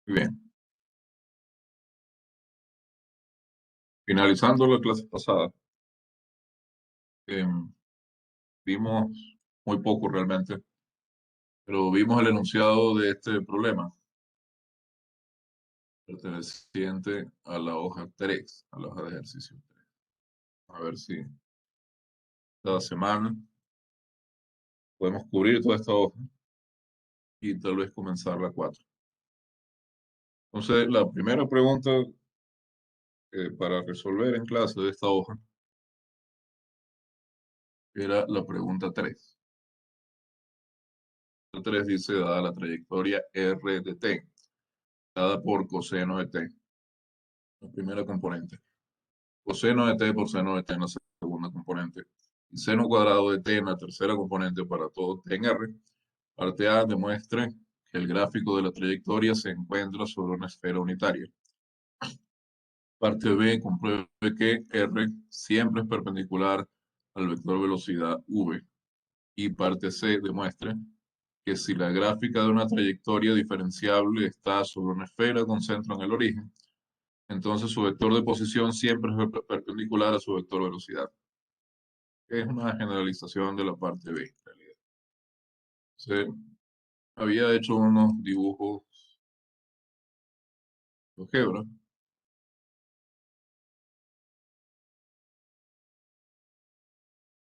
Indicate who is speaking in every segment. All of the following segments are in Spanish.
Speaker 1: Muy bien. Finalizando la clase pasada, em, vimos muy poco realmente, pero vimos el enunciado de este problema perteneciente a la hoja 3, a la hoja de ejercicio 3. A ver si cada semana podemos cubrir toda esta hoja y tal vez comenzar la 4. Entonces, la primera pregunta para resolver en clase de esta hoja era la pregunta 3. La 3 dice, dada la trayectoria R de t, dada por coseno de t, la primera componente. Coseno de t por seno de t en la segunda componente y seno cuadrado de t en la tercera componente para todo t en R. Parte A demuestre que el gráfico de la trayectoria se encuentra sobre una esfera unitaria. Parte B compruebe que R siempre es perpendicular al vector velocidad v. Y parte C demuestre que si la gráfica de una trayectoria diferenciable está sobre una esfera con centro en el origen, entonces su vector de posición siempre es perpendicular a su vector velocidad. Es una generalización de la parte B, en realidad. Se había hecho unos dibujos de álgebra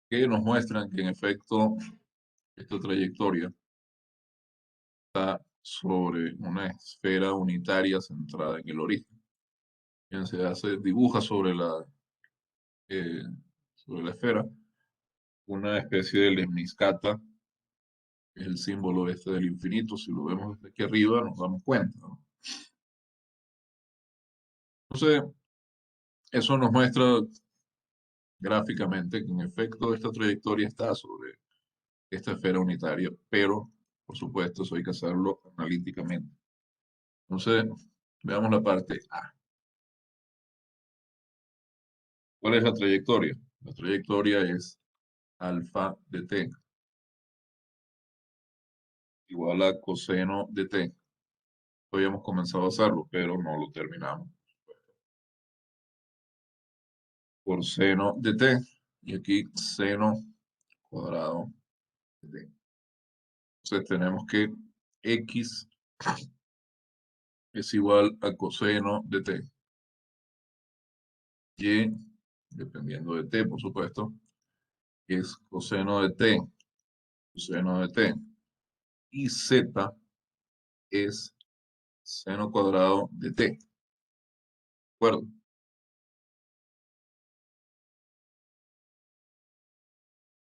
Speaker 1: que nos muestran que en efecto esta trayectoria está sobre una esfera unitaria centrada en el origen. Bien, dibuja eh, sobre la esfera una especie de lemniscata, que es el símbolo este del infinito. Si lo vemos desde aquí arriba nos damos cuenta, ¿no? Entonces, eso nos muestra gráficamente que en efecto esta trayectoria está sobre esta esfera unitaria, pero por supuesto eso hay que hacerlo analíticamente. Entonces, veamos la parte A. ¿Cuál es la trayectoria? La trayectoria es alfa de t igual a coseno de t. Habíamos comenzado a hacerlo, pero no lo terminamos. Por seno de t, y aquí seno cuadrado de t. Entonces tenemos que x es igual a coseno de t. Y, dependiendo de t, por supuesto, es coseno de t, coseno de t. Y z es seno cuadrado de t. ¿De acuerdo?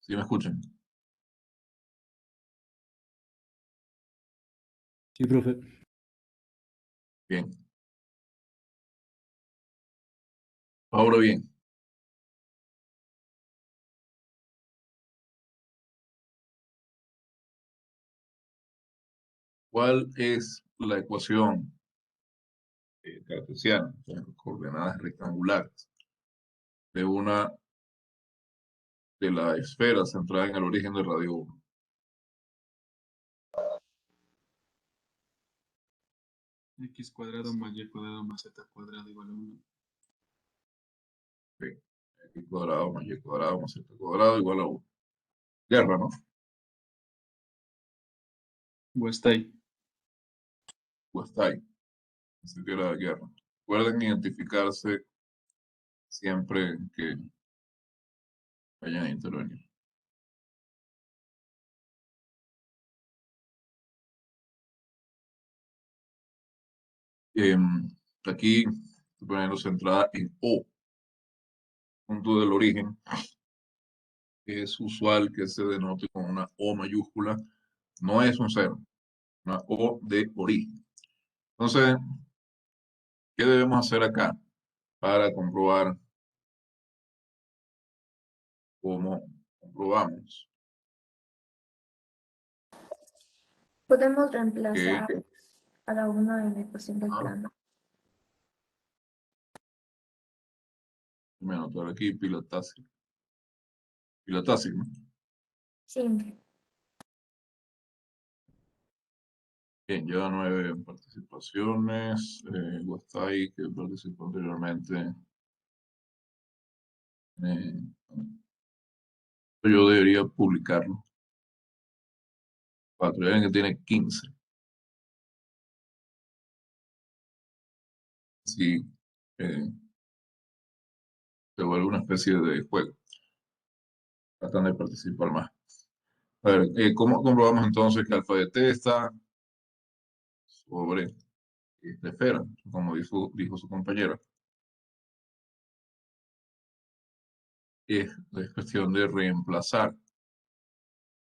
Speaker 1: ¿Sí me escuchan?
Speaker 2: Sí, profe.
Speaker 1: Bien. Ahora bien, ¿cuál es la ecuación cartesiana, o sea, coordenadas rectangulares de una de la esfera centrada en el origen del radio 1?
Speaker 2: X cuadrado más Y cuadrado más Z cuadrado igual a 1.
Speaker 1: Sí. X cuadrado más Y cuadrado más Z cuadrado igual a 1. Guerra, ¿no?
Speaker 2: O está ahí.
Speaker 1: Pues está ahí. Así que era guerra. Recuerden identificarse siempre que vayan a intervenir. Aquí estoy poniendo centrada en O, punto del origen. Es usual que se denote con una O mayúscula. No es un cero, una O de origen. Entonces, ¿qué debemos hacer acá para comprobar cómo comprobamos
Speaker 3: Podemos
Speaker 1: que...
Speaker 3: reemplazar cada uno en el posible
Speaker 1: Ah,
Speaker 3: plano.
Speaker 1: me anotar aquí pilotácil. Pilotácil, ¿no?
Speaker 3: Sí,
Speaker 1: Bien, lleva 9 participaciones. Guastay, que participó anteriormente. eh, yo debería publicarlo. 4, ya ven que tiene 15. Sí, eh, se vuelve una especie de juego. Tratan de participar más. A ver, ¿cómo comprobamos entonces que alfa de t está sobre esta esfera? Como dijo su compañera. Es cuestión de reemplazar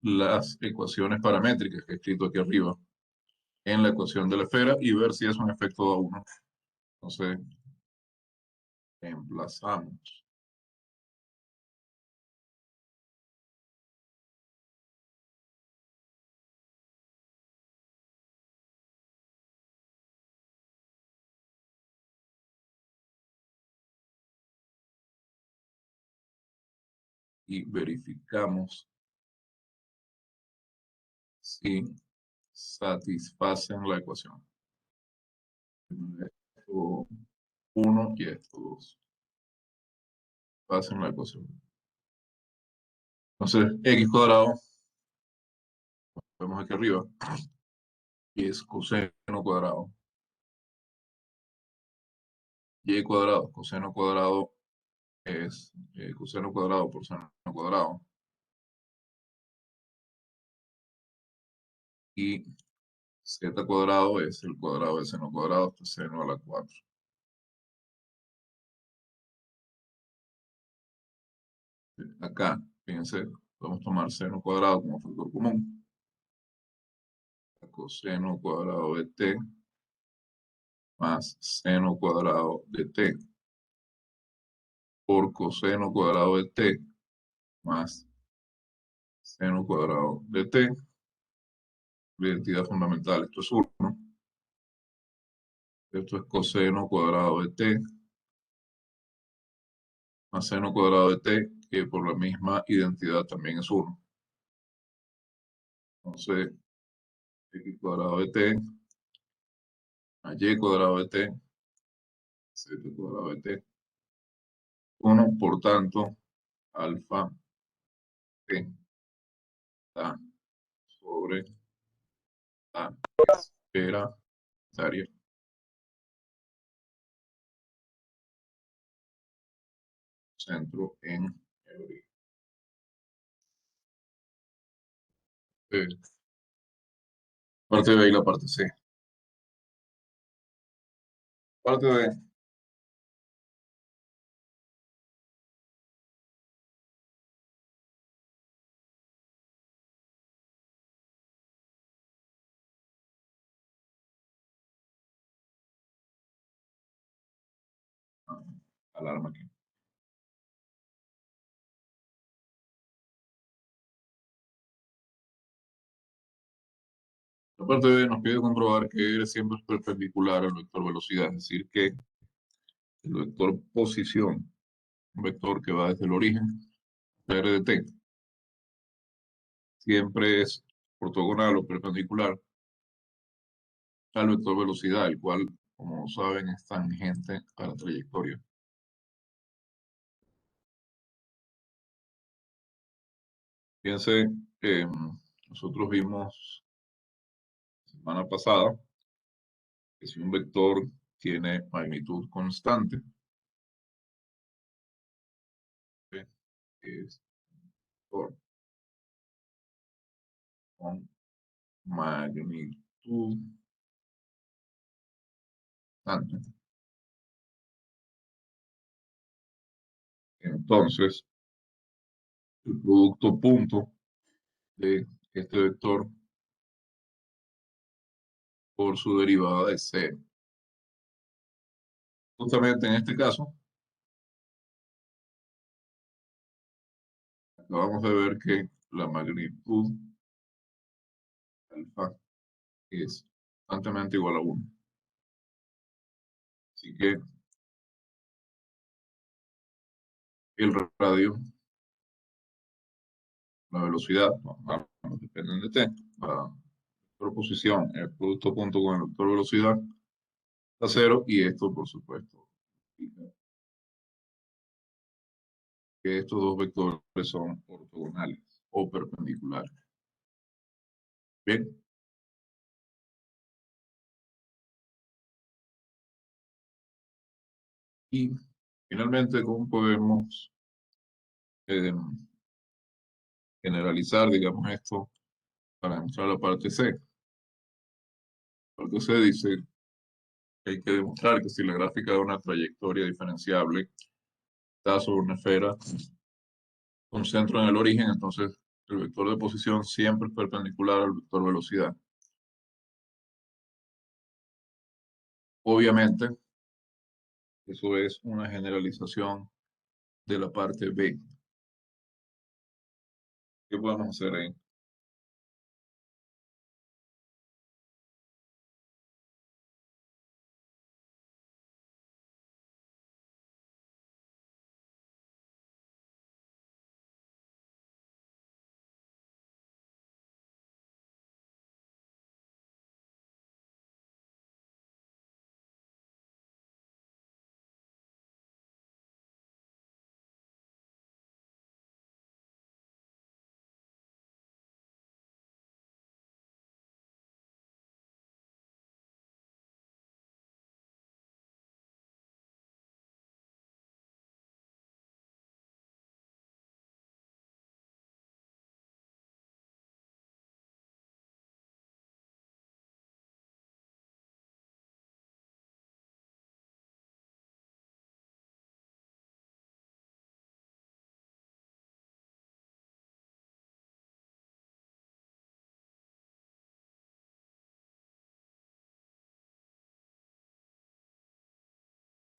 Speaker 1: las ecuaciones paramétricas que he escrito aquí arriba en la ecuación de la esfera y ver si es un efecto A1. Entonces, reemplazamos y verificamos si satisfacen la ecuación. Esto 1 y esto 2. Hacen la ecuación. Entonces, x cuadrado, vemos aquí arriba, y es coseno cuadrado. Y cuadrado, coseno cuadrado es coseno cuadrado por seno cuadrado. Y z cuadrado es el cuadrado de seno cuadrado, esto es seno a la 4. Acá, fíjense, podemos tomar seno cuadrado como factor común. Coseno cuadrado de t más seno cuadrado de t por coseno cuadrado de t más seno cuadrado de t. La identidad fundamental, esto es 1. Esto es coseno cuadrado de t más seno cuadrado de t, que por la misma identidad también es 1. Entonces, x cuadrado de t más y cuadrado de t, z cuadrado de t. 1, por tanto, alfa t está sobre la esfera estaria centro en el origen. Parte B y la parte C. Parte B. Alarma aquí. La parte B nos pide comprobar que R siempre es perpendicular al vector velocidad, es decir, que el vector posición, un vector que va desde el origen, R de t, siempre es ortogonal o perpendicular al vector velocidad, el cual, como saben, es tangente a la trayectoria. Fíjense, nosotros vimos la semana pasada que si un vector tiene magnitud constante, es vector con magnitud constante. Entonces, el producto punto de este vector por su derivada de cero. Justamente en este caso, acabamos de ver que la magnitud alfa es constantemente igual a 1. Así que el radio, la velocidad, ambos dependen de t, proposición, el producto punto con el vector velocidad a cero, y esto, por supuesto, indica que estos dos vectores son ortogonales o perpendiculares. Bien, y finalmente, ¿cómo podemos eh, generalizar, digamos, esto para demostrar la parte C? La parte C dice que hay que demostrar que si la gráfica de una trayectoria diferenciable está sobre una esfera con centro en el origen, entonces el vector de posición siempre es perpendicular al vector velocidad. Obviamente, eso es una generalización de la parte B. ¿Qué podemos hacer ahí?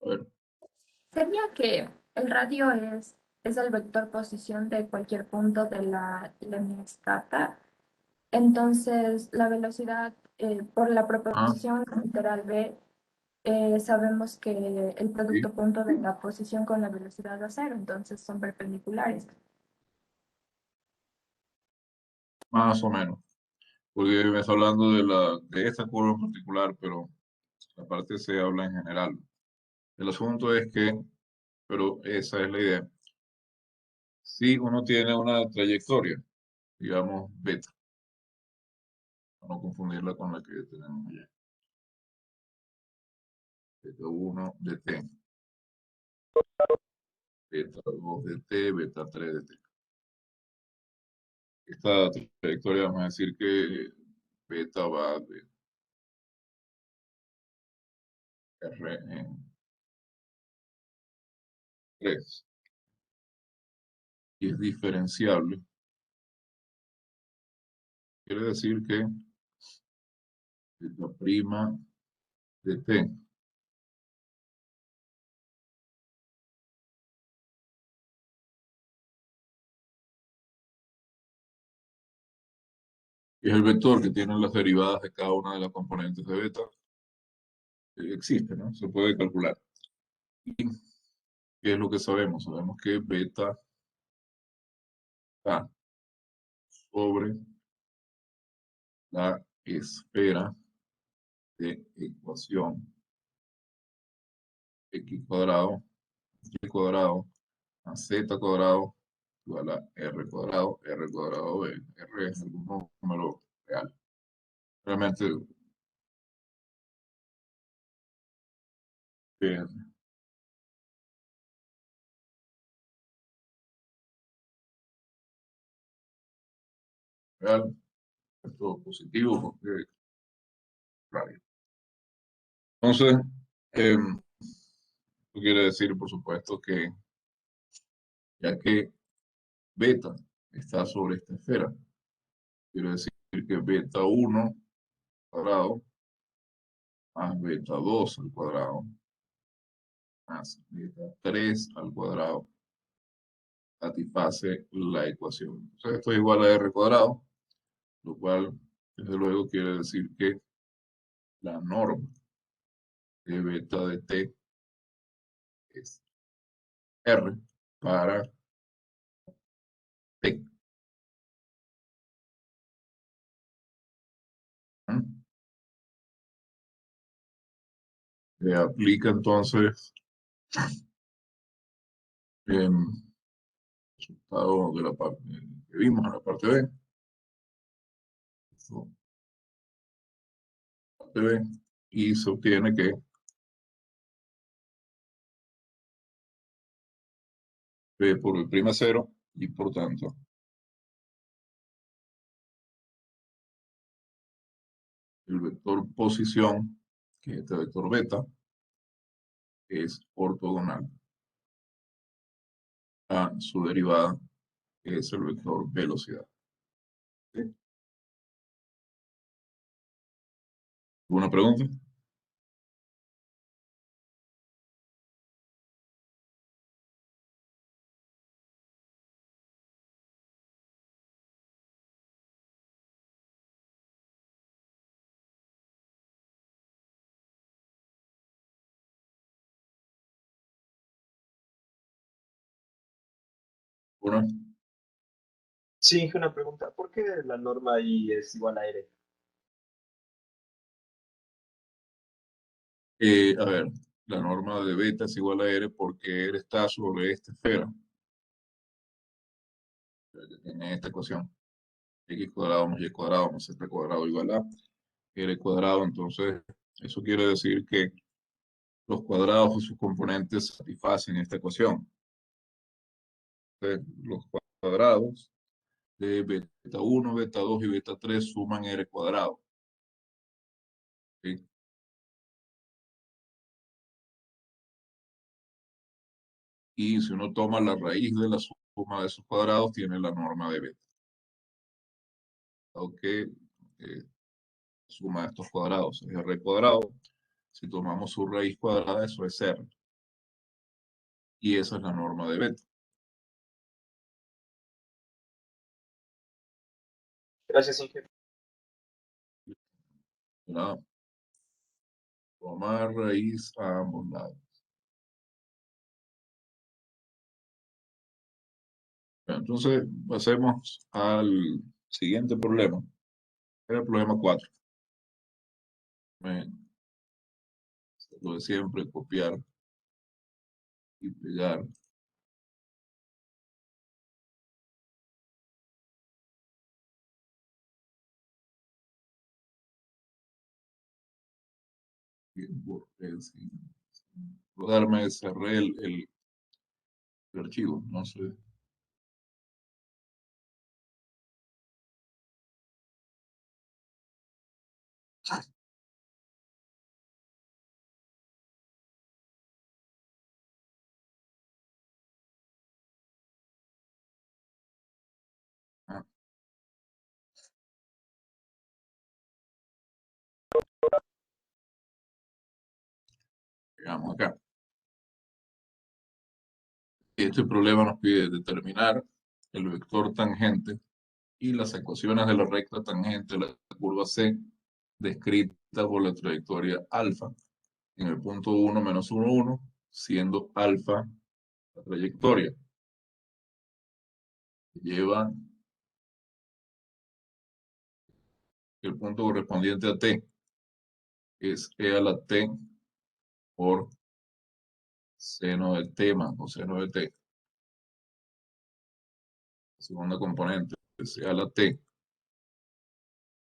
Speaker 1: A ver,
Speaker 3: Sería que el radio es el vector posición de cualquier punto de la línea escata. Entonces, la velocidad, por la
Speaker 1: ah,
Speaker 3: proposición literal B, sabemos que el
Speaker 1: sí,
Speaker 3: producto punto de la posición con la velocidad va a cero, entonces son perpendiculares.
Speaker 1: más o menos. Porque me está hablando de esta curva en particular, pero la parte C habla en general. El asunto es que, pero esa es la idea. Si uno tiene una trayectoria, digamos beta, para no confundirla con la que tenemos allá, beta 1 de t, beta 2 de t, beta 3 de t. Esta trayectoria, vamos a decir que beta va de R en 3 y es diferenciable. Quiere decir que beta prima de t y es el vector que tiene las derivadas de cada una de las componentes de beta. Existe, ¿no? Se puede calcular. ¿Y qué es lo que sabemos? Sabemos que beta está sobre la esfera de ecuación x cuadrado, y cuadrado, a z cuadrado, igual a r cuadrado b. R es algún número real. Realmente, eh, real, esto es positivo porque es radio. Entonces, esto quiere decir, por supuesto, que ya que beta está sobre esta esfera, quiere decir que beta 1 cuadrado más beta 2 al cuadrado más beta 3 al cuadrado satisface la ecuación. Entonces esto es igual a r cuadrado, lo cual desde luego quiere decir que la norma de beta de t es r para t. Se aplica entonces el resultado de la parte que vimos en la parte B. So, parte B, y se obtiene que B por el prima cero y por tanto el vector posición, que es este vector beta, es ortogonal a su derivada, que es el vector velocidad. ¿Sí? ¿Alguna pregunta? Bueno,
Speaker 4: Sí, una pregunta. ¿Por qué la norma I es igual a R?
Speaker 1: a ver, la norma de beta es igual a R porque R está sobre esta esfera, en esta ecuación. X cuadrado más Y cuadrado más Z cuadrado igual a R cuadrado. Entonces, eso quiere decir que los cuadrados y sus componentes satisfacen esta ecuación. Entonces, los cuadrados de beta 1, beta 2 y beta 3 suman R cuadrado. ¿Sí? Y si uno toma la raíz de la suma de esos cuadrados, tiene la norma de beta. Aunque suma de estos cuadrados es R cuadrado. Si tomamos su raíz cuadrada, eso es R. Y esa es la norma de beta.
Speaker 4: Gracias, Inge.
Speaker 1: ¿Verdad? Tomar raíz a ambos lados. Entonces, pasemos al siguiente problema. Era el problema 4. Lo de siempre, copiar y pegar. Sin rodarme, cerré el archivo. No sé. Ah, llegamos acá. Este problema nos pide determinar el vector tangente y las ecuaciones de la recta tangente de la curva C descrita por la trayectoria alfa en el punto 1 menos 1, 1, siendo alfa la trayectoria que lleva el punto correspondiente a T, es E a la T por seno de T más coseno de T. La segunda componente es E a la T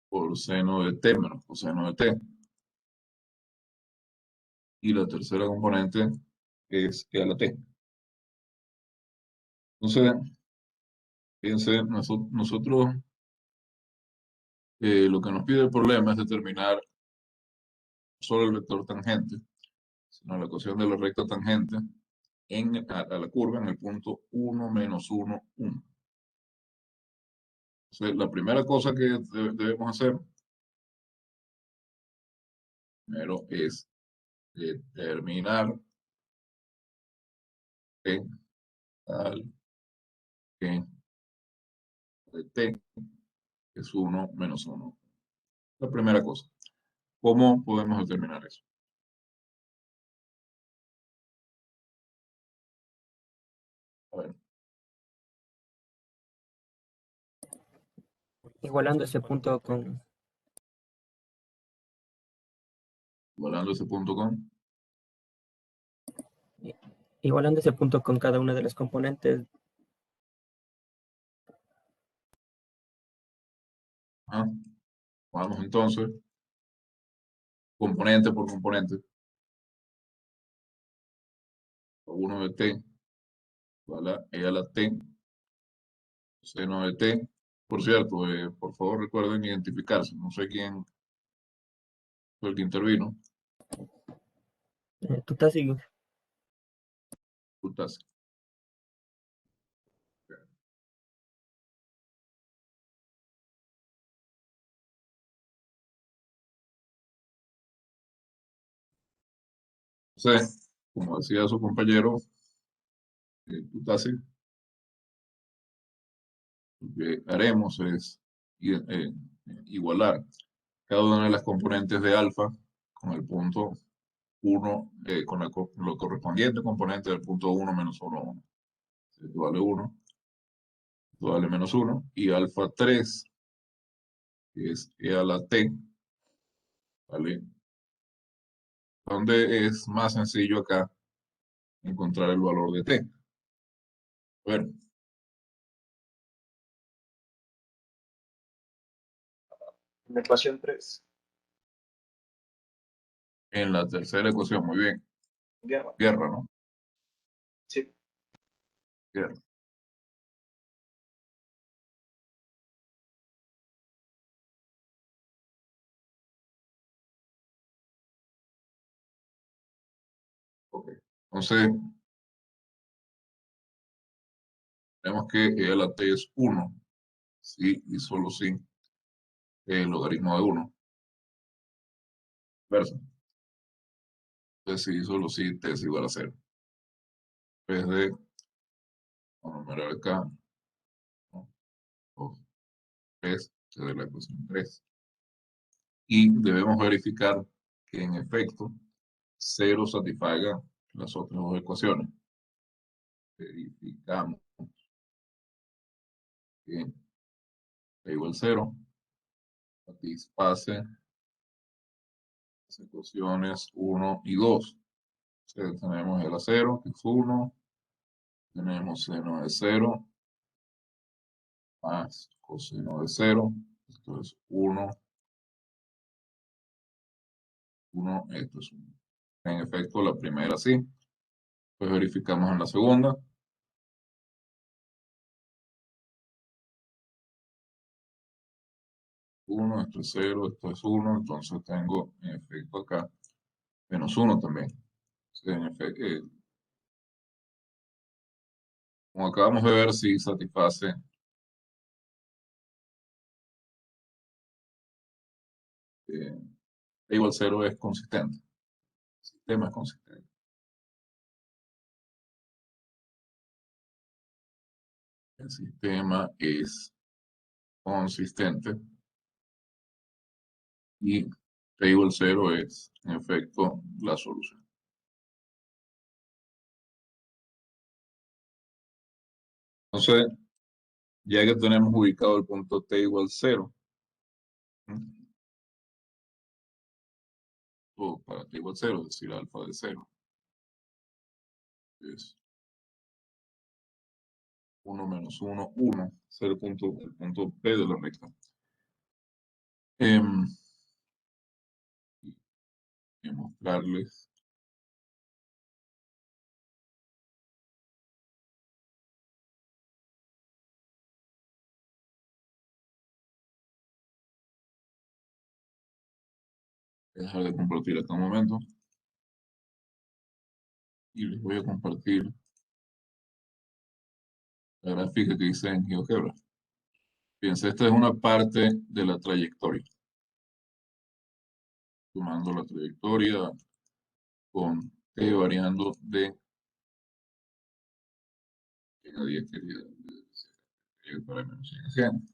Speaker 1: por seno de T menos coseno de T. Y la tercera componente es E a la T. Entonces, fíjense, nosotros lo que nos pide el problema es determinar no solo el vector tangente, sino la ecuación de la recta tangente a la curva en el punto 1 menos 1, 1. Entonces, la primera cosa que debemos hacer primero es determinar T tal que de T es 1 menos 1. La primera cosa. ¿Cómo podemos determinar eso? A ver,
Speaker 5: Igualando ese punto con
Speaker 1: igualando ese punto con,
Speaker 5: Igualando ese punto con cada una de las componentes.
Speaker 1: ajá. Vamos entonces, componente por componente. 1 de t igual a e a la t, seno de t. Por cierto, por favor recuerden identificarse. No sé quién fue el que intervino.
Speaker 5: Tú estás así,
Speaker 1: Tú estás. Entonces, como decía su compañero, tú estás así. Lo que haremos es igualar cada una de las componentes de alfa con el punto 1, con lo correspondiente componente del punto 1 menos 1, 1. Esto vale 1, esto vale menos 1, y alfa 3, que es e a la t, ¿vale? Donde es más sencillo acá encontrar el valor de t. Bueno,
Speaker 4: En la ecuación 3.
Speaker 1: en la tercera ecuación, muy bien.
Speaker 4: Guerra.
Speaker 1: Guerra, ¿no?
Speaker 4: Sí.
Speaker 1: Guerra. Ok. Entonces, tenemos que e a la t es 1, sí y solo sí, el logaritmo de 1. Verso. Entonces, sí, solo sí, t es igual a 0. En vez de, vamos a numerar acá, ¿no? 2, 3, se da la ecuación 3. Y debemos verificar que en efecto 0 satisfaga las otras dos ecuaciones. Verificamos que t igual 0 satisface las ecuaciones 1 y 2. Entonces, tenemos el a 0, que es 1, tenemos seno de 0 más coseno de 0, esto es 1, 1, esto es 1. En efecto, la primera sí. Pues verificamos en la segunda. 1, esto es 0, esto es 1, entonces tengo en efecto acá menos 1 también. En efecto, como acabamos de ver, si satisface e igual 0 es consistente. El sistema es consistente. El sistema es consistente y t igual 0 es, en efecto, la solución. Entonces, ya que tenemos ubicado el punto t igual 0, o para t igual 0, es decir, alfa de 0, es 1 menos 1, 1, es el punto P de la recta. Y mostrarles dejar de compartir hasta un momento y les voy a compartir la gráfica que hice en GeoGebra. Fíjense, esta es una parte de la trayectoria. Tomando la trayectoria con t variando de a 10 para menos 100 a 100.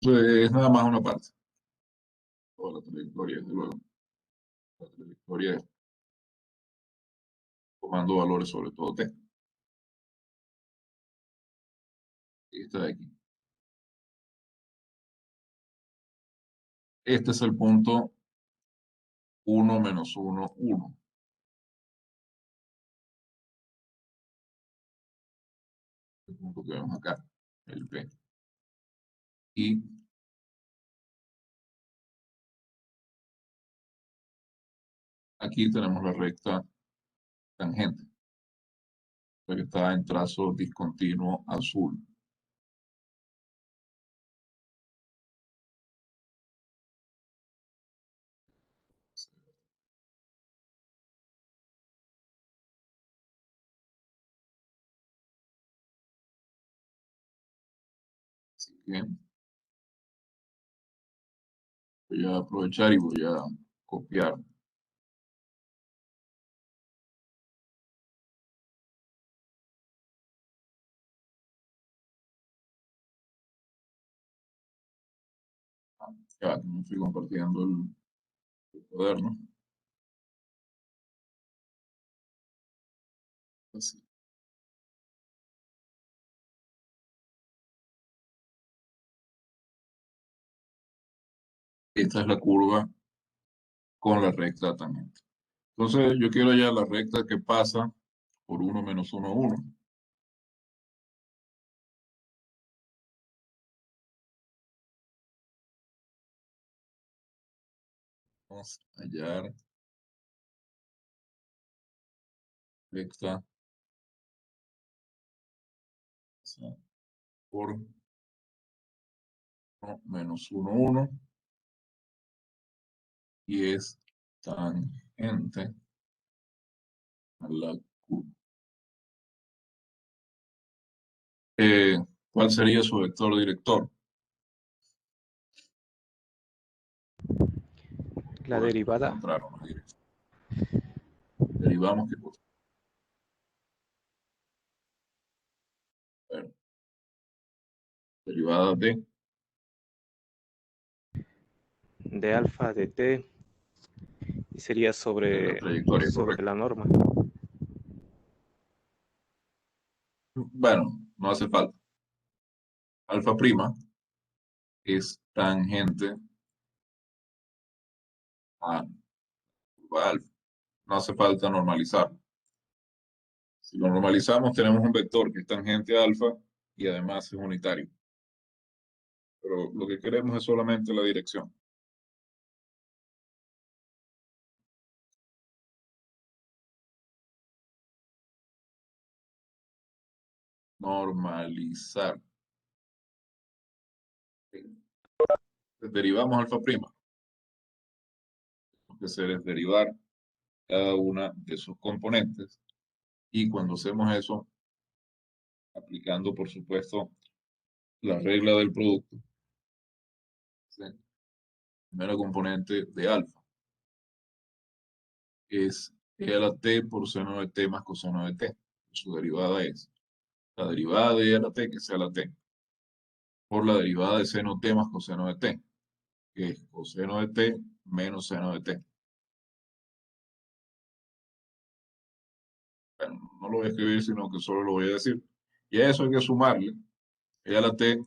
Speaker 1: Entonces, es nada más una parte. Toda la trayectoria, desde luego. La trayectoria es tomando valores sobre todo t. Y esta de aquí. Este es el punto 1 menos 1, 1. El punto que vemos acá, el P. Y aquí tenemos la recta tangente, la que está en trazo discontinuo azul. Así que voy a aprovechar y voy a copiar. Ya, me estoy compartiendo el cuaderno. Así. Esta es la curva con la recta tangente. Entonces, yo quiero hallar la recta que pasa por 1 menos 1, 1. Vamos a hallar recta por 1 menos 1, 1. Y es tangente a la curva. Eh, ¿Cuál sería su vector director?
Speaker 6: La
Speaker 1: Por
Speaker 6: derivada
Speaker 1: encontrar una dirección. Derivamos qué cosa. A ver, derivada
Speaker 6: de alfa de t y sería
Speaker 1: de la
Speaker 6: sobre
Speaker 1: trayectoria, correcto.
Speaker 6: la norma.
Speaker 1: Bueno, no hace falta. Alfa prima es tangente a curva alfa. No hace falta normalizar. Si lo normalizamos, tenemos un vector que es tangente a alfa y además es unitario. Pero lo que queremos es solamente la dirección. Normalizar. Derivamos alfa prima. Lo que hacer es derivar cada una de sus componentes. Y cuando hacemos eso, aplicando, por supuesto, la regla del producto, ¿sí? Primera componente de alfa es e a la t por seno de t más coseno de t. Su derivada es la derivada de e a la t, que sea la t, por la derivada de seno t más coseno de t, que es coseno de t menos seno de t. Bueno, no lo voy a escribir, sino que solo lo voy a decir. Y a eso hay que sumarle e a la t.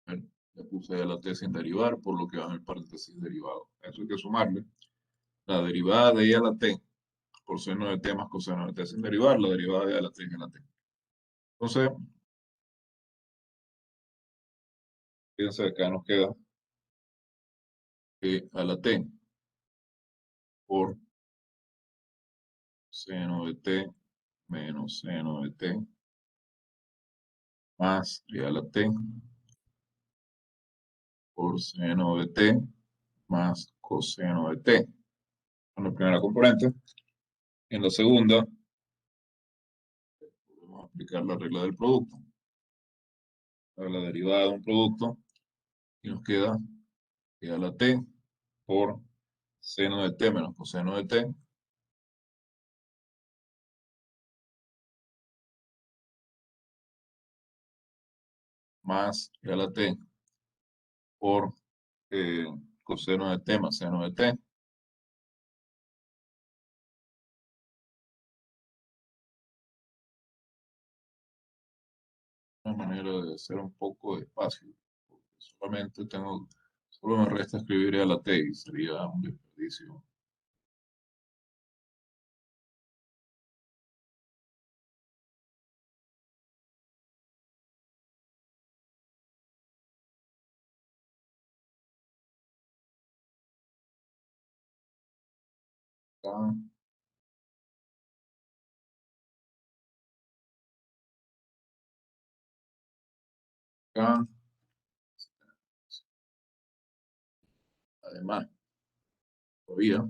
Speaker 1: Bueno, le puse e a la t sin derivar, por lo que va en el paréntesis derivado. A eso hay que sumarle la derivada de e a la t por seno de t más coseno de t sin derivar, la derivada de e a la t en la t. Entonces, fíjense, acá nos queda e a la t por seno de t menos seno de t más e a la t por seno de t más coseno de t. En la primera componente. En la segunda, podemos aplicar la regla del producto. La derivada de un producto y nos queda e a la t por seno de t menos coseno de t más e a la t por coseno de t más seno de t. Una manera de hacer un poco despacio, porque solamente tengo, Solo me resta escribir a la T y sería un desperdicio. Acá. Acá. Además, todavía.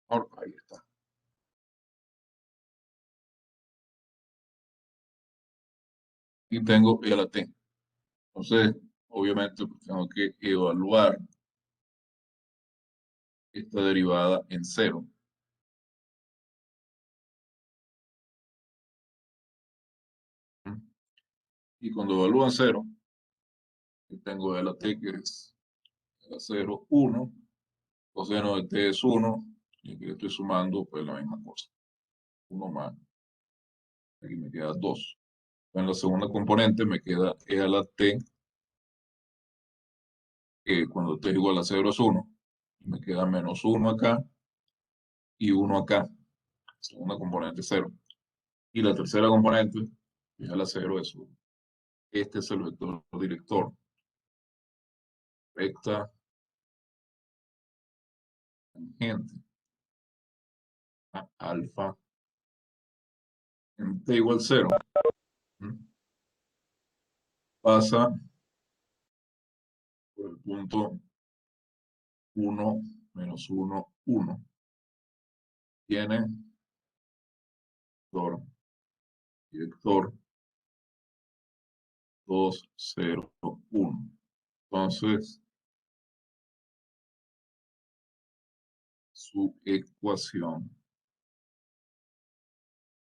Speaker 1: Ahí está. Y tengo E a la T. Entonces, obviamente, pues, tengo que evaluar esta derivada en cero. Y cuando evalúo en cero, yo tengo E a la T que es E a la 0, 1. Coseno de T es 1. Y aquí estoy sumando pues la misma cosa. 1 más. Aquí me queda 2. En la segunda componente me queda E a la T, que cuando T igual a 0 es 1. Me queda menos 1 acá y 1 acá. Segunda componente 0. Y la tercera componente, E a la 0 es 1. Este es el vector director. Recta tangente a alfa en T igual 0. Pasa por el punto 1 menos 1, 1. Tiene vector director 2, 0, 1. Entonces, su ecuación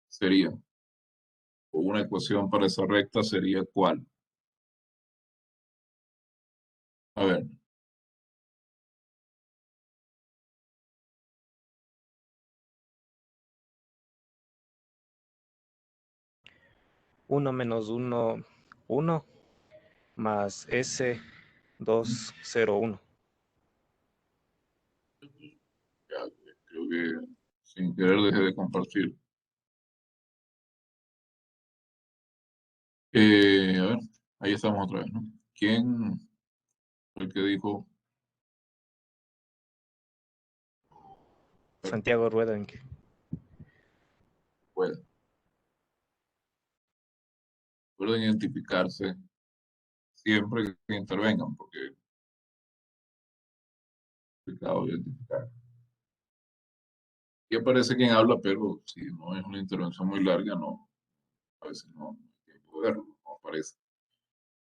Speaker 1: sería, o una ecuación para esa recta sería ¿cuál? A ver,
Speaker 6: 1 menos 1, 1, más S, 2, 0, 1.
Speaker 1: ya, creo que sin querer dejé de compartir. A ver, ahí estamos otra vez, ¿no? ¿Quién fue el que dijo?
Speaker 6: Santiago Rueda.
Speaker 1: Puede. Pueden identificarse siempre que intervengan, porque es complicado identificar. Y aparece quien habla, pero si no es una intervención muy larga, no, a veces no hay tiempo de verlo, no aparece.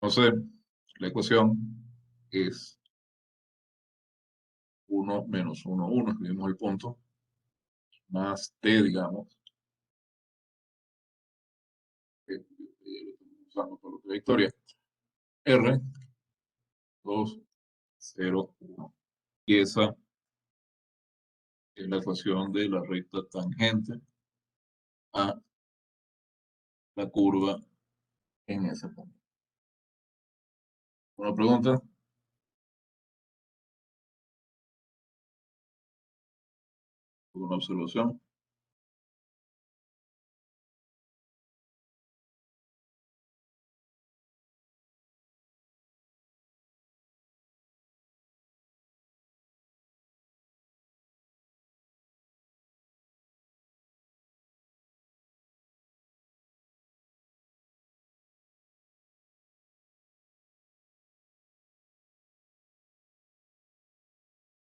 Speaker 1: Entonces, la ecuación es 1 menos 1, 1, escribimos el punto, más t, digamos, que lo estamos usando por la trayectoria, r, 2, 0, 1. Y esa es la ecuación de la recta tangente a la curva en ese punto. ¿Una pregunta? ¿Una observación?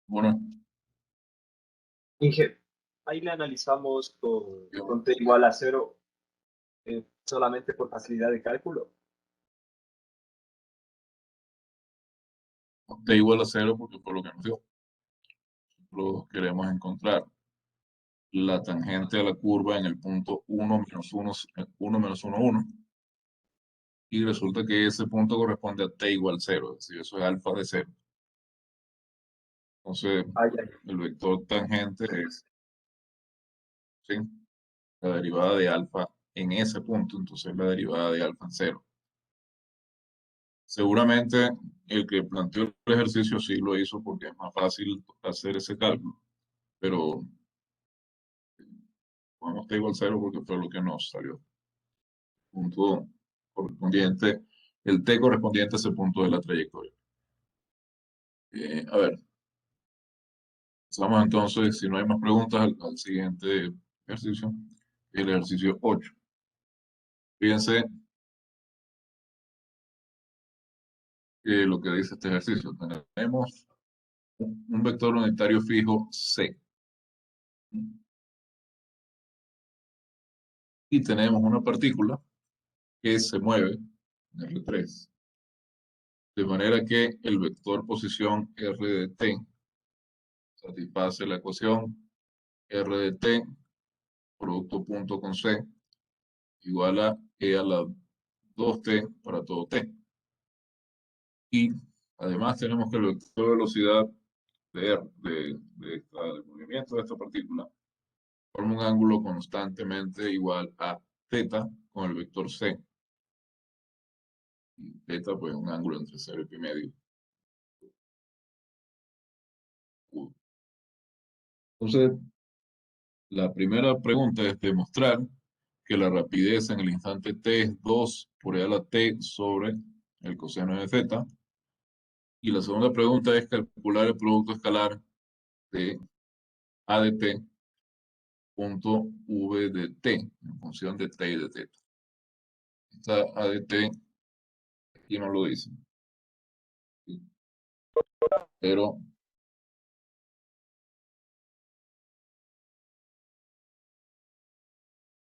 Speaker 1: Bueno,
Speaker 4: Inge, ahí le analizamos con T igual a 0 solamente por facilidad de cálculo.
Speaker 1: t igual a 0 porque fue lo que nos dio. Nosotros queremos encontrar la tangente a la curva en el punto 1 menos 1, 1 menos 1, 1. Y resulta que ese punto corresponde a t igual 0, es decir, eso es alfa de 0. Entonces,
Speaker 4: Ay, ay.
Speaker 1: el vector tangente es, ¿sí?, la derivada de alfa en ese punto, entonces la derivada de alfa en 0. Seguramente el que planteó el ejercicio sí lo hizo porque es más fácil hacer ese cálculo, pero vamos a igual cero porque fue lo que nos salió. Punto correspondiente, el T correspondiente a ese punto de la trayectoria. A ver, pasamos entonces, si no hay más preguntas, al siguiente ejercicio, el ejercicio 8. Fíjense lo que dice este ejercicio. Tenemos un vector unitario fijo C. Y tenemos una partícula que se mueve en R3. De manera que el vector posición R de T satisface la ecuación R de T, producto punto con C, igual a E a la 2T para todo T. Y además tenemos que el vector de velocidad del movimiento de esta partícula forma un ángulo constantemente igual a θ con el vector C. Y θ, pues, un ángulo entre 0 y pi medio. Entonces, la primera pregunta es demostrar que la rapidez en el instante t es 2 por e a la t sobre el coseno de θ. Y la segunda pregunta es calcular el producto escalar de a de t punto v de t en función de t y de θ. Esta a de t aquí no lo dice, pero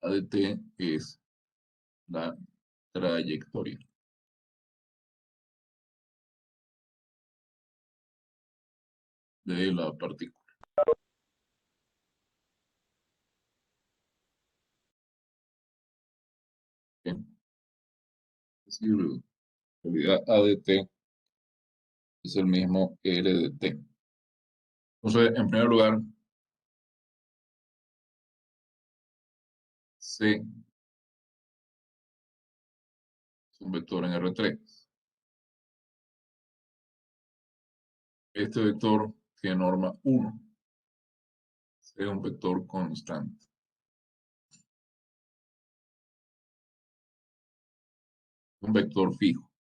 Speaker 1: a de t es la trayectoria de la partícula. Bien. Es decir, en realidad a de t es el mismo L de t. Entonces, en primer lugar, C es un vector en R3. Este vector tiene norma 1. C es un vector constante. Un vector fijo.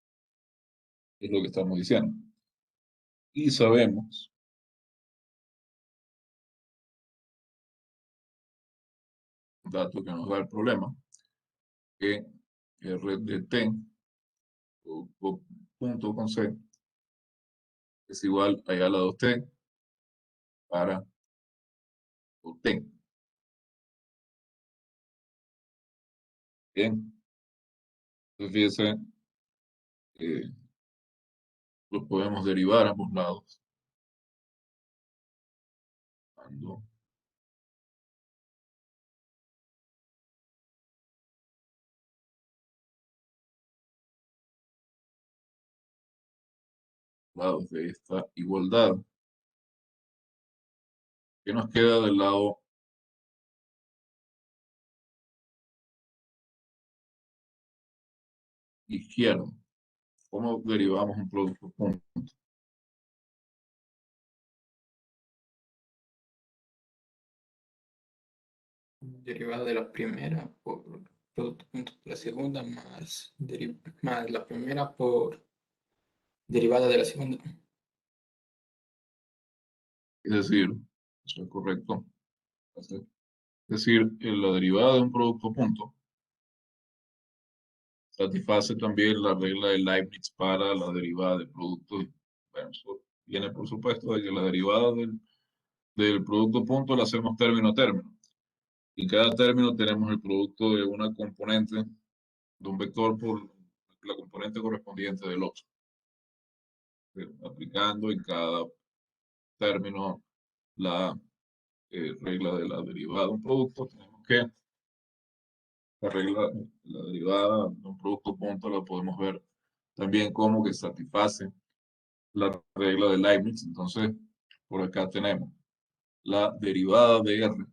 Speaker 1: Es lo que estamos diciendo. Y sabemos un dato que nos da el problema, que R de t punto con C es igual a la 2t para t. Bien. Entonces fíjense, lo podemos derivar a ambos lados. Cuando lados de esta igualdad, ¿qué nos queda del lado izquierdo? ¿Cómo derivamos un producto punto?
Speaker 7: Derivada de la primera por producto punto de la segunda más la primera por derivada de la segunda.
Speaker 1: Es decir, eso es correcto. Es decir, la derivada de un producto punto satisface también la regla de Leibniz para la derivada de productos. Bueno, eso viene por supuesto de que la derivada del producto punto la hacemos término a término. Y en cada término tenemos el producto de una componente de un vector por la componente correspondiente del otro. Aplicando en cada término la regla de la derivada de un producto, tenemos que la derivada de un producto punto la podemos ver también como que satisface la regla de Leibniz. Entonces, por acá tenemos la derivada de R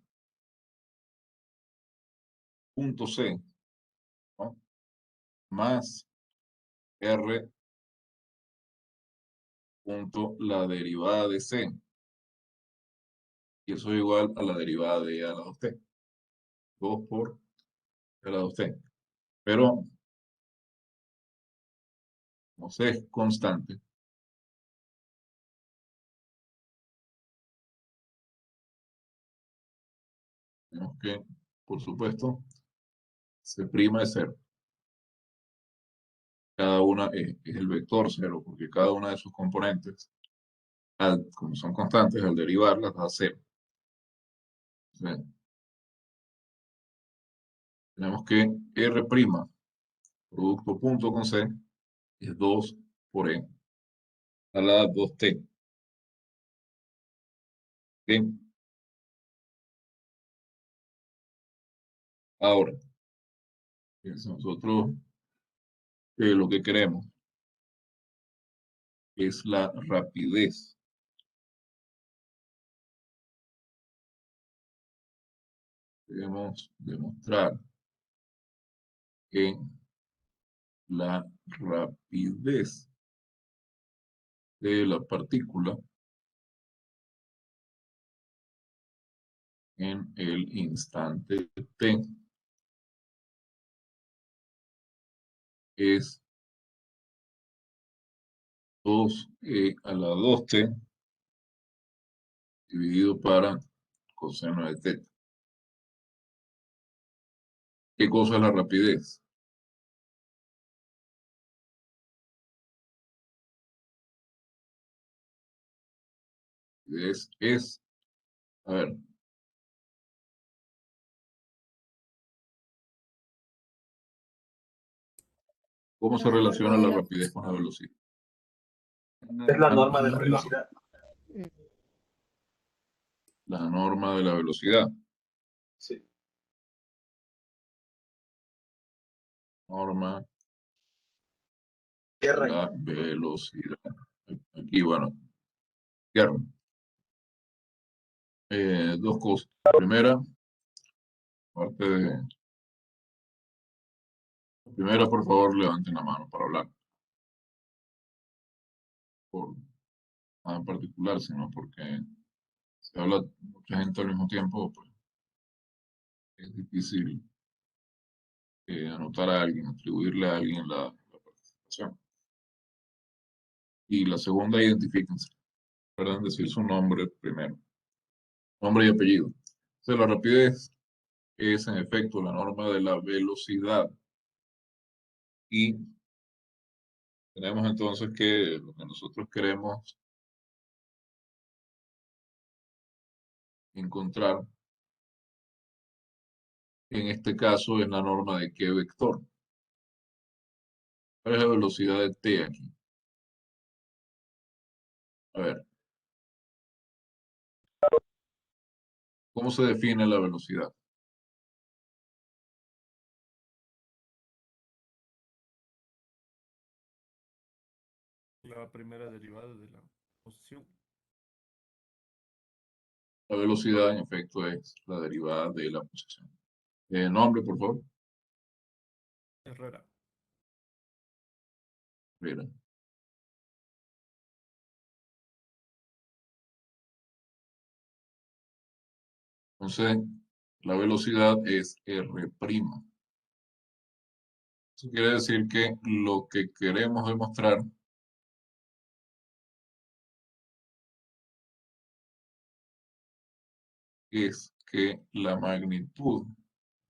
Speaker 1: punto C, ¿no?, más R punto la derivada de C. Y eso es igual a la derivada de A a la 2t. 2 por A a la 2t. Pero, como C es constante, tenemos que, por supuesto, C' es 0. Cada una es el vector 0, porque cada una de sus componentes, como son constantes, al derivarlas da 0. Entonces, tenemos que R', producto punto con C, es 2 por E a la 2t. ¿Ok? Ahora, fíjense, nosotros lo que queremos es la rapidez. Debemos demostrar que la rapidez de la partícula en el instante t es 2e a la 2t dividido para coseno de teta. ¿Qué cosa es la rapidez? A ver, ¿cómo se relaciona la rapidez con la velocidad?
Speaker 4: Es la norma de la velocidad.
Speaker 1: La norma de la velocidad.
Speaker 4: Sí.
Speaker 1: Norma de
Speaker 4: R.
Speaker 1: la velocidad. Aquí, bueno, cierro. Dos cosas. Primera, por favor, levanten la mano para hablar. Por nada en particular, sino porque se habla mucha gente al mismo tiempo, pues es difícil anotar a alguien, atribuirle a alguien la participación. Y la segunda, identifíquense. Recuerden decir su nombre primero. Nombre y apellido. Entonces, la rapidez es en efecto la norma de la velocidad. Y tenemos entonces que lo que nosotros queremos encontrar en este caso es la norma de qué vector. ¿Cuál es la velocidad de t aquí? A ver. ¿Cómo se define la velocidad?
Speaker 8: La primera derivada de la posición.
Speaker 1: La velocidad, en efecto, es la derivada de la posición. Nombre, por favor.
Speaker 8: Herrera.
Speaker 1: Mira. Entonces, la velocidad es R'. Eso quiere decir que lo que queremos demostrar es que la magnitud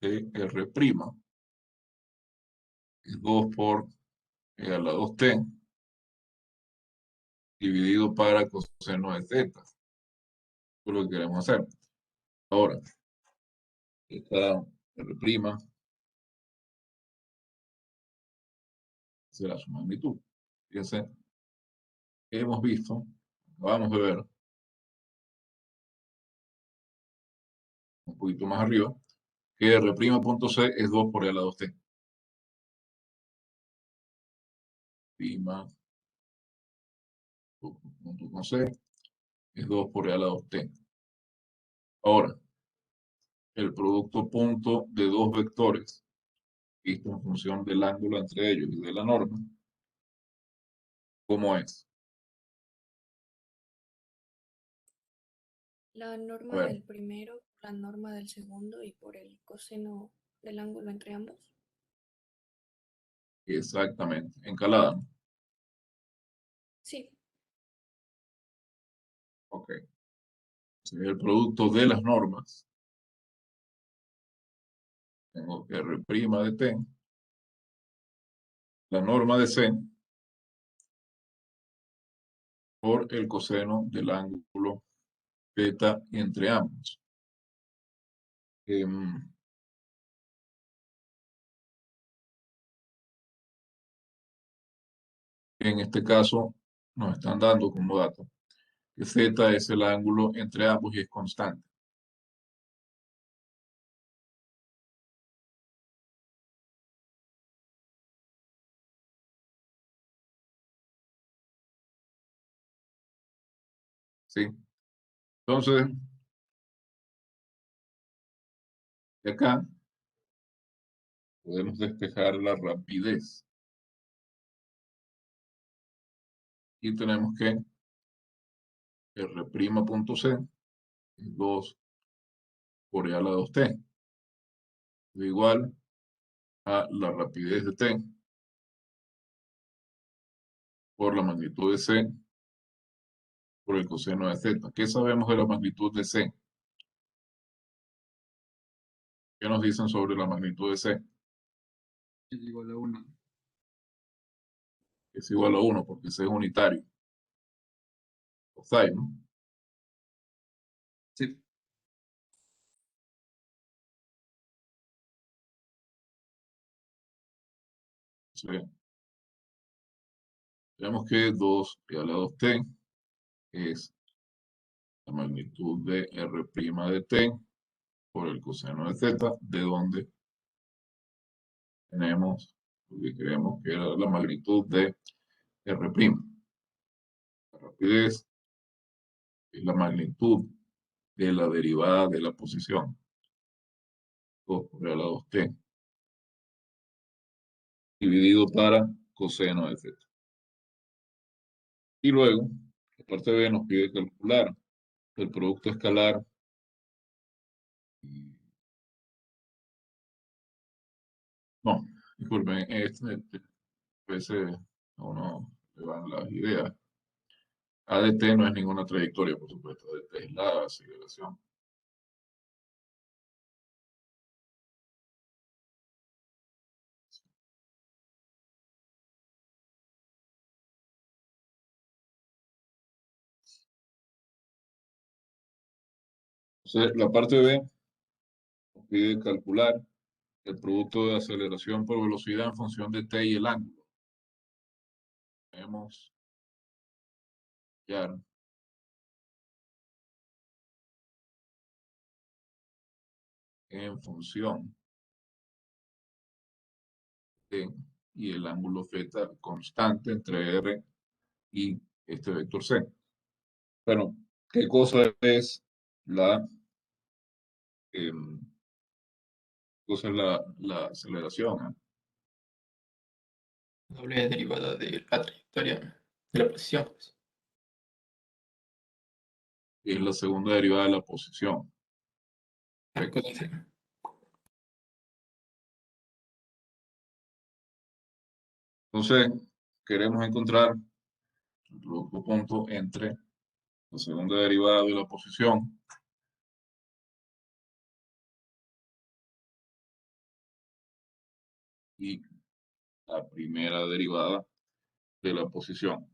Speaker 1: de R' es 2 por E a la 2t dividido para coseno de teta. Eso es lo que queremos hacer. Ahora, esta R' será su magnitud. Fíjense, hemos visto, acabamos de ver, un poquito más arriba, que R'.C es 2 por E a la 2t. Prima punto con C es 2 por E a la 2t. Ahora, el producto punto de dos vectores, visto en función del ángulo entre ellos y de la norma, ¿cómo es?
Speaker 9: La
Speaker 1: A
Speaker 9: norma
Speaker 1: ver,
Speaker 9: del primero, la norma del segundo y por el coseno del ángulo entre ambos.
Speaker 1: exactamente. Encalada, ¿no?
Speaker 9: Sí,
Speaker 1: Ok. Entonces, el producto de las normas. Tengo R' de T. La norma de C por el coseno del ángulo θ entre ambos. Em, en este caso, nos están dando como dato que Z es el ángulo entre ambos y es constante. ¿Sí? Entonces, de acá podemos despejar la rapidez. Y tenemos que R'.C es 2 por E a la 2t, igual a la rapidez de t por la magnitud de c por el coseno de z. ¿Qué sabemos de la magnitud de c? ¿Qué nos dicen sobre la magnitud de c?
Speaker 2: Es igual a 1.
Speaker 1: Es igual a 1 porque c es unitario. Cosine, ¿no?
Speaker 2: Sí.
Speaker 1: Sí. Tenemos que 2 e a la 2t es la magnitud de R' de t por el coseno de z, de donde tenemos lo que creemos que era la magnitud de R'. La rapidez es la magnitud de la derivada de la posición. 2 por E a la 2t dividido para coseno de z. Y luego, la parte B nos pide calcular el producto escalar. No, disculpen, a veces a uno le van las ideas. A de t no es ninguna trayectoria, por supuesto. A de t es la aceleración. Entonces, la parte B nos pide calcular el producto de aceleración por velocidad en función de t y el ángulo. Vemos ya en función de y el ángulo θ constante entre R y este vector C. Bueno, ¿qué cosa es la, em, cosa es la aceleración?
Speaker 7: Doble derivada de la trayectoria de la posición, pues.
Speaker 1: Es la segunda derivada de la posición.
Speaker 7: Recuérdense.
Speaker 1: Entonces, queremos encontrar el producto punto entre la segunda derivada de la posición y la primera derivada de la posición.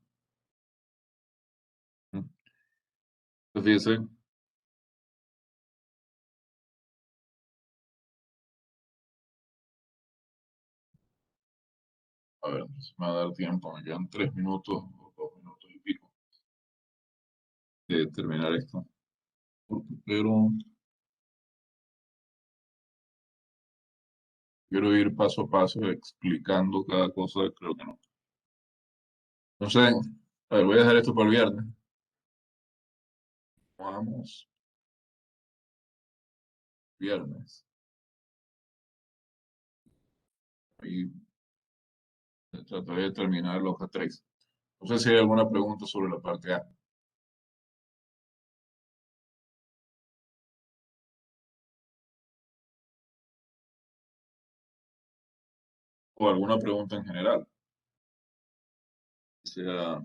Speaker 1: Entonces, fíjense, a ver, me va a dar tiempo, me quedan 3 minutos o 2 minutos y pico de terminar esto. Pero quiero ir paso a paso explicando cada cosa, creo que no. Entonces, a ver, voy a dejar esto para el viernes. Vamos, viernes. Y trataré de terminar la hoja 3. No sé si hay alguna pregunta sobre la parte A. o alguna pregunta en general. Sea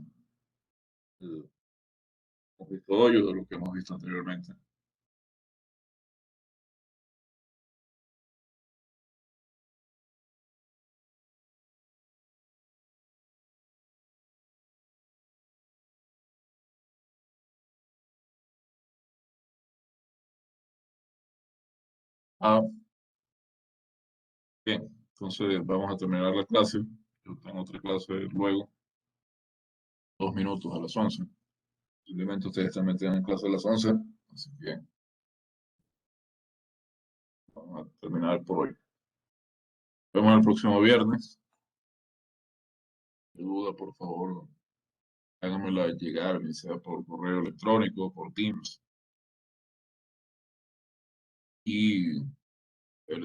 Speaker 1: hemos visto hoy o de lo que hemos visto anteriormente. Ah, bien, entonces vamos a terminar la clase. Yo tengo otra clase luego, 2 minutos a las 11. Simplemente ustedes también tienen clase a las 11, así que vamos a terminar por hoy. Nos vemos el próximo viernes. Si duda, por favor, háganmela llegar, ya sea por correo electrónico, por Teams. Y el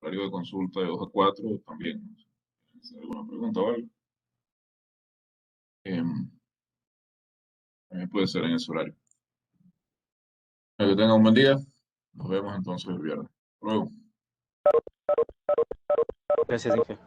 Speaker 1: horario de consulta de 2 a 4 también. Si hay alguna pregunta o algo, también puede ser en ese horario. Que tengan un buen día. Nos vemos entonces el viernes. Hasta luego.
Speaker 6: Gracias, Inge.